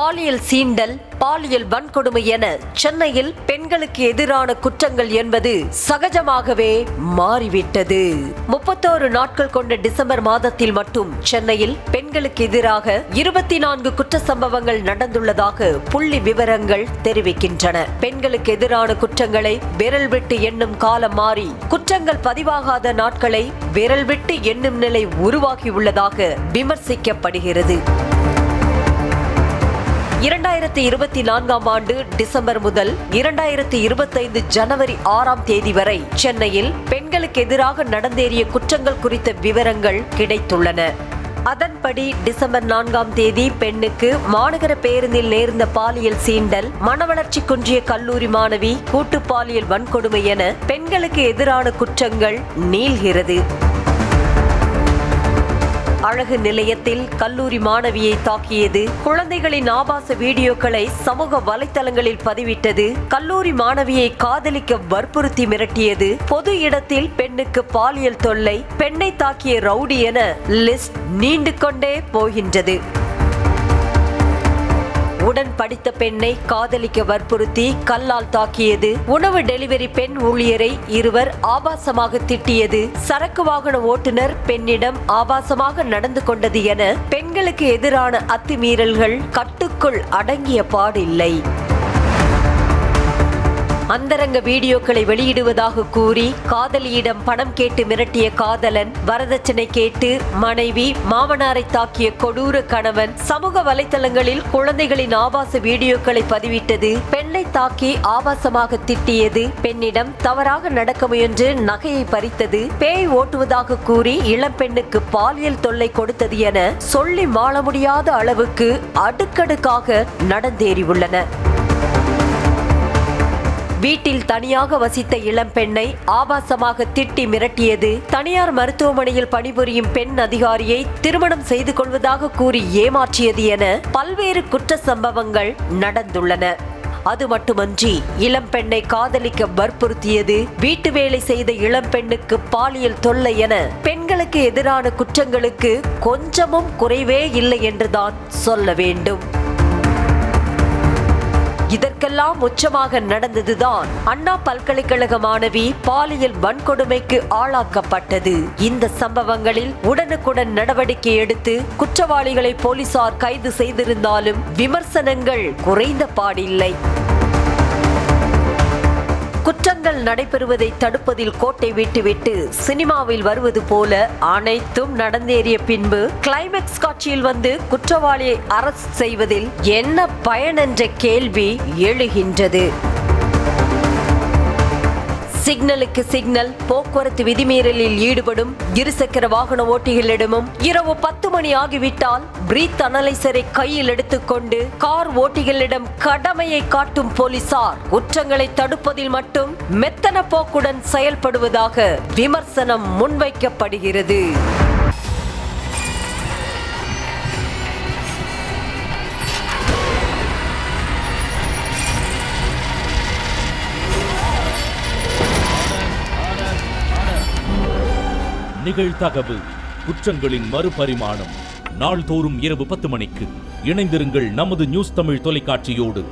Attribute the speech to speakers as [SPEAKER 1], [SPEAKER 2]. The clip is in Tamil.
[SPEAKER 1] பாலியல் சீண்டல், பாலியல் வன்கொடுமை என சென்னையில் பெண்களுக்கு எதிரான குற்றங்கள் என்பது சகஜமாகவே மாறிவிட்டது. 31 நாட்கள் கொண்ட டிசம்பர் மாதத்தில் மட்டும் சென்னையில் பெண்களுக்கு எதிராக 24 குற்ற சம்பவங்கள் நடந்துள்ளதாக புள்ளி விவரங்கள் தெரிவிக்கின்றன. பெண்களுக்கு எதிரான குற்றங்களை விரல் விட்டு எண்ணும் காலம் மாறி குற்றங்கள் பதிவாகாத நாட்களை விரல் விட்டு எண்ணும் நிலை உருவாகியுள்ளதாக விமர்சிக்கப்படுகிறது. 2024ஆம் ஆண்டு டிசம்பர் முதல் 2025 ஜனவரி 6ஆம் தேதி வரை சென்னையில் பெண்களுக்கு எதிராக நடந்தேறிய குற்றங்கள் குறித்த விவரங்கள் கிடைத்துள்ளன. அதன்படி டிசம்பர் 4ஆம் தேதி பெண்ணுக்கு மாநகர பேருந்தில் நேர்ந்த பாலியல் சீண்டல், மனவளர்ச்சி குன்றிய கல்லூரி மாணவி கூட்டு பாலியல் வன்கொடுமை என பெண்களுக்கு எதிரான குற்றங்கள் நீள்கிறது. அழகு நிலையத்தில் கல்லூரி மாணவியை தாக்கியது, குழந்தைகளின் ஆபாச வீடியோக்களை சமூக வலைதளங்களில் பதிவிட்டது, கல்லூரி மாணவியை காதலிக்க வற்புறுத்தி மிரட்டியது, பொது இடத்தில் பெண்ணுக்கு பாலியல் தொல்லை, பெண்ணை தாக்கிய ரவுடி என லிஸ்ட் நீண்டு கொண்டே போகின்றது. உடன் படித்த பெண்ணை காதலிக்க வற்புறுத்தி கல்லால் தாக்கியது, உணவு டெலிவரி பெண் ஊழியரை இருவர் ஆபாசமாக திட்டியது, சரக்கு வாகன ஓட்டுநர் பெண்ணிடம் ஆபாசமாக நடந்து கொண்டது என பெண்களுக்கு எதிரான அத்துமீறல்கள் கட்டுக்குள் அடங்கிய பாடில்லை. அந்தரங்க வீடியோக்களை வெளியிடுவதாக கூறி காதலியிடம் பணம் கேட்டு மிரட்டிய காதலன், வரதட்சணை கேட்டு மனைவி, மாமனாரை தாக்கிய கொடூர கணவன், சமூக வலைதளங்களில் குழந்தைகளின் ஆபாச வீடியோக்களை பதிவிட்டது, பெண்ணை தாக்கி ஆபாசமாக திட்டியது, பெண்ணிடம் தவறாக நடக்க முயன்று நகையை பறித்தது, பேய் ஓட்டுவதாக கூறி இளம்பெண்ணுக்கு பாலியல் தொல்லை கொடுத்தது என சொல்லி மாள முடியாத அளவுக்கு அடுக்கடுக்காக நடந்தேறியுள்ளன. வீட்டில் தனியாக வசித்த இளம்பெண்ணை ஆபாசமாக திட்டி மிரட்டியது, தனியார் மருத்துவமனையில் பணிபுரியும் பெண் அதிகாரியை திருமணம் செய்து கொள்வதாக கூறி ஏமாற்றியது என பல்வேறு குற்ற சம்பவங்கள் நடந்துள்ளன. அது மட்டுமன்றி இளம்பெண்ணை காதலிக்க வற்புறுத்தியது, வீட்டு வேலை செய்த இளம்பெண்ணுக்கு பாலியல் தொல்லை என பெண்களுக்கு எதிரான குற்றங்களுக்கு கொஞ்சமும் குறைவே இல்லை என்றுதான் சொல்ல வேண்டும். இதற்கெல்லாம் உச்சமாக நடந்ததுதான் அண்ணா பல்கலைக்கழக மாணவி பாலியல் வன்கொடுமைக்கு ஆளாக்கப்பட்டது. இந்த சம்பவங்களில் உடனுக்குடன் நடவடிக்கை எடுத்து குற்றவாளிகளை போலீசார் கைது செய்திருந்தாலும் விமர்சனங்கள் குறைந்த பாடில்லை. குற்றங்கள் நடைபெறுவதை தடுப்பதில் கோட்டை விட்டுவிட்டு சினிமாவில் வருவது போல அனைத்தும் நடந்தேறிய பின்பு கிளைமேக்ஸ் காட்சியில் வந்து குற்றவாளியை அரெஸ்ட் செய்வதில் என்ன பயன் என்ற கேள்வி எழுகின்றது. சிக்னலுக்கு சிக்னல், போக்குவரத்து விதிமீறலில் ஈடுபடும் இருசக்கர வாகன ஓட்டிகளிடமும் இரவு 10 மணி ஆகிவிட்டால் பிரீத் அனலைசரை கையில் எடுத்துக்கொண்டு கார் ஓட்டிகளிடம் கடமையை காட்டும் போலீசார் குற்றங்களை தடுப்பதில் மட்டும் மெத்தன போக்குடன் செயல்படுவதாக விமர்சனம் முன்வைக்கப்படுகிறது.
[SPEAKER 2] நிகழ்தகவு குற்றங்களின் மறுபரிமாணம். நாள்தோறும் இரவு 10 மணிக்கு இணைந்திருங்கள் நமது நியூஸ் தமிழ் தொலைக்காட்சியோடு.